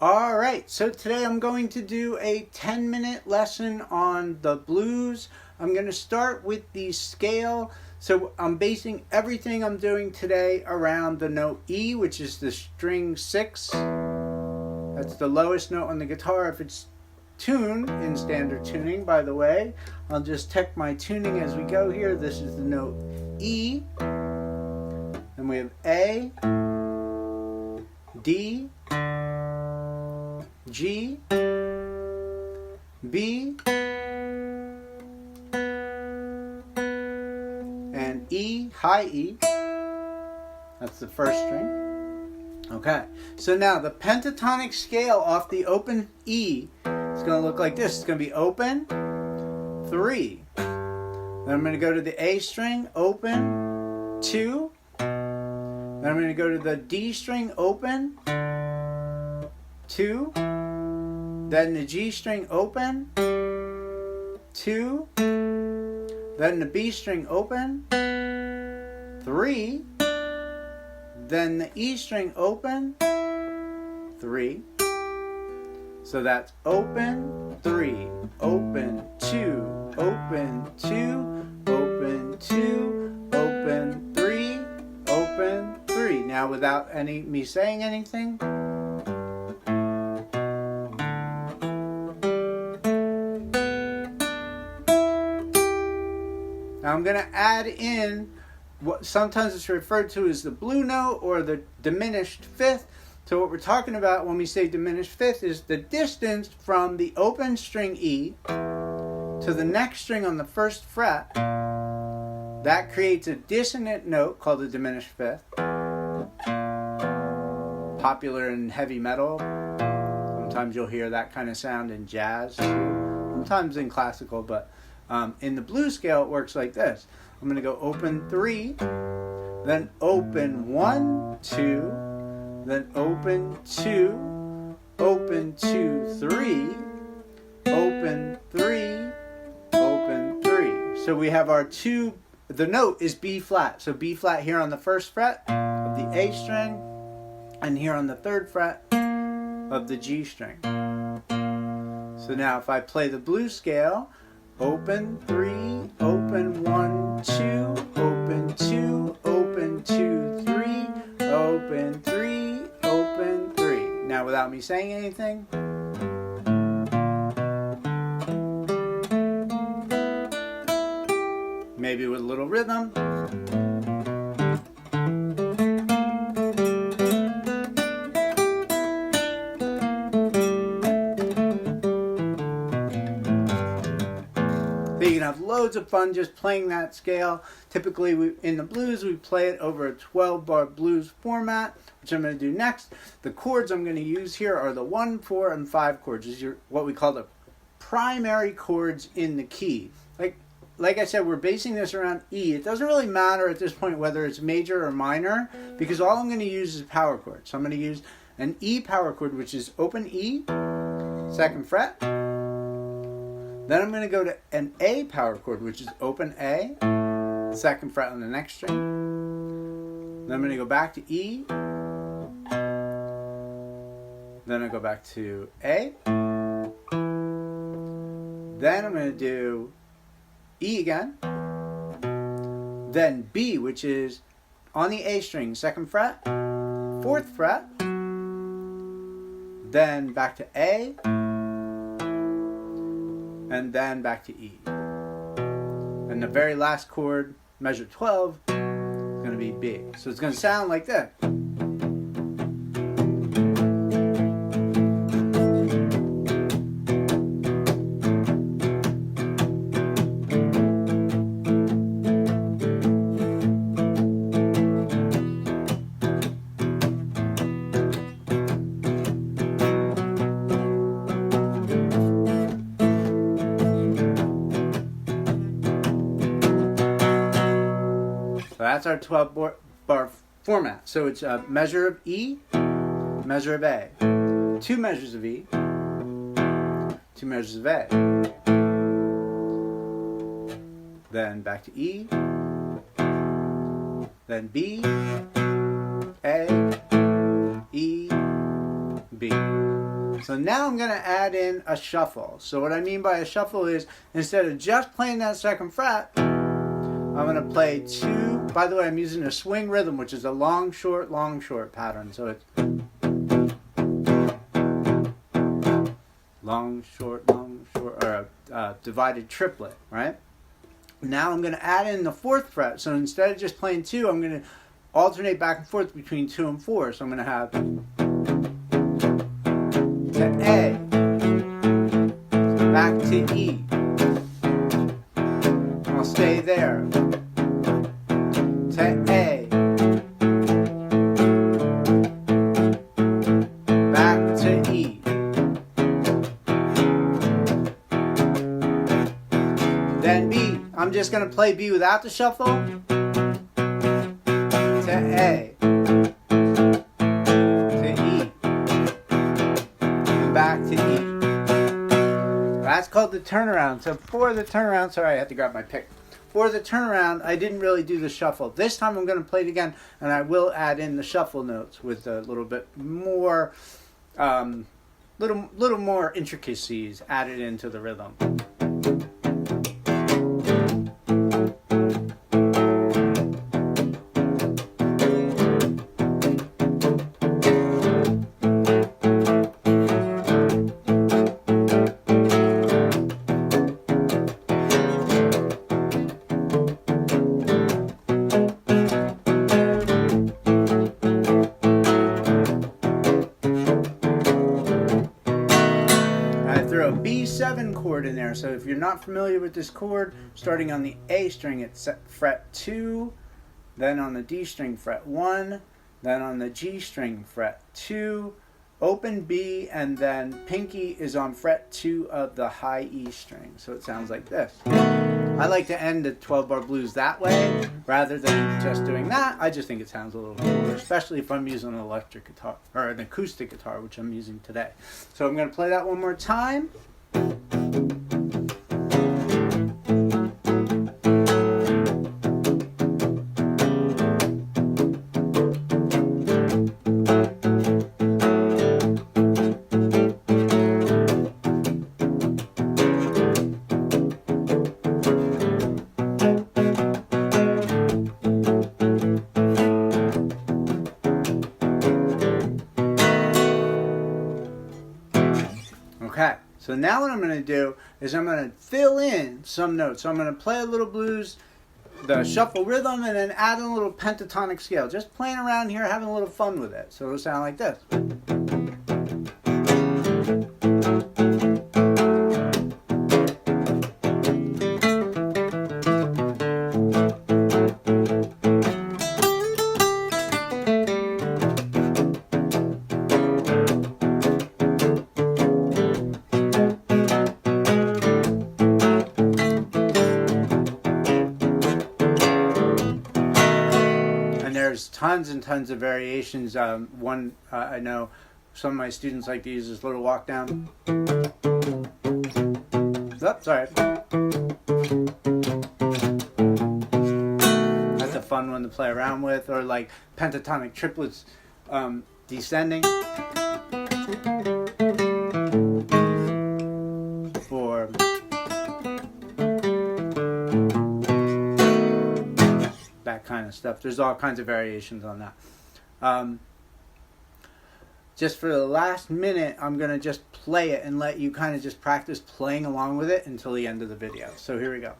Alright, so today I'm going to do a 10-minute lesson on the blues. I'm going to start with the scale. So I'm basing everything I'm doing today around the note E, which is the string 6. That's the lowest note on the guitar if it's tuned in standard tuning, by the way. I'll just check my tuning as we go here. This is the note E. Then we have A, D, G, B, and E, high E. That's the first string. Okay, so now the pentatonic scale off the open E is going to look like this. It's going to be open, 3. Then I'm going to go to the A string, open, 2. Then I'm going to go to the D string, open, 2. Then the G string, open, 2. Then the B string, open, 3. Then the E string, open, 3. So that's open, 3, open, 2, open, 2, open, 2, open, 3, open, 3. Now without me saying anything. Now I'm going to add in what sometimes it's referred to as the blue note or the diminished fifth. So what we're talking about when we say diminished fifth is the distance from the open string E to the next string on the first fret. That creates a dissonant note called a diminished fifth. Popular in heavy metal. Sometimes you'll hear that kind of sound in jazz too. Sometimes in classical, but in the blues scale it works like this. I'm going to go open 3, then open 1, 2, then open 2, open 2, 3, open 3, open 3. So we have our two, the note is B flat. So B flat here on the first fret of the A string and here on the third fret of the G string. So now if I play the blues scale, open 3, open 1, 2, open 2, open 2, 3, open 3, open 3. Now without me saying anything. Maybe with a little rhythm. You can have loads of fun just playing that scale. Typically in the blues we play it over a 12-bar blues format, which I'm going to do next. The chords I'm going to use here are the 1, 4, and 5 chords. These are what we call the primary chords in the key. Like I said, we're basing this around E. It doesn't really matter at this point whether it's major or minor, because all I'm going to use is a power chord. So I'm going to use an E power chord, which is open E, 2nd fret. Then I'm going to go to an A power chord, which is open A, 2nd fret on the next string. Then I'm going to go back to E. Then I go back to A. Then I'm going to do E again. Then B, which is on the A string, 2nd fret, 4th fret. Then back to A. And then back to E. And the very last chord, measure 12, is going to be B. So it's going to sound like that. That's our 12-bar format. So it's a measure of E, measure of A, 2 measures of E, 2 measures of A, then back to E, then B, A, E, B. So now I'm going to add in a shuffle. So what I mean by a shuffle is instead of just playing that second fret, I'm going to play 2. By the way, I'm using a swing rhythm, which is a long, short pattern. So it's long, short, or a divided triplet, right? Now I'm going to add in the 4th fret. So instead of just playing 2, I'm going to alternate back and forth between 2 and 4. So I'm going to have to A, back to E. I'll stay there. To A, back to E. Then B. I'm just going to play B without the shuffle. To A. To E. And back to E. That's called the turnaround. So for the turnaround, sorry, I had to grab my pick. For the turnaround, I didn't really do the shuffle. This time I'm going to play it again, and I will add in the shuffle notes with a little bit more, little more intricacies added into the rhythm. A B7 chord in there. So if you're not familiar with this chord, starting on the A string it's fret 2, then on the D string fret 1, then on the G string fret 2, open B, and then pinky is on fret 2 of the high E string. So it sounds like this. I like to end the 12-bar blues that way rather than just doing that. I just think it sounds a little cooler, especially if I'm using an electric guitar or an acoustic guitar, which I'm using today. So I'm going to play that one more time. Okay, so now what I'm going to do is I'm going to fill in some notes. So I'm going to play a little blues, the shuffle rhythm, and then add in a little pentatonic scale. Just playing around here, having a little fun with it. So it'll sound like this. There's tons and tons of variations. One I know some of my students like to use this little walk down. Oh, sorry. That's a fun one to play around with, or like pentatonic triplets descending. For that kind of stuff. There's all kinds of variations on that. Just for the last minute, I'm going to just play it and let you kind of just practice playing along with it until the end of the video. So here we go.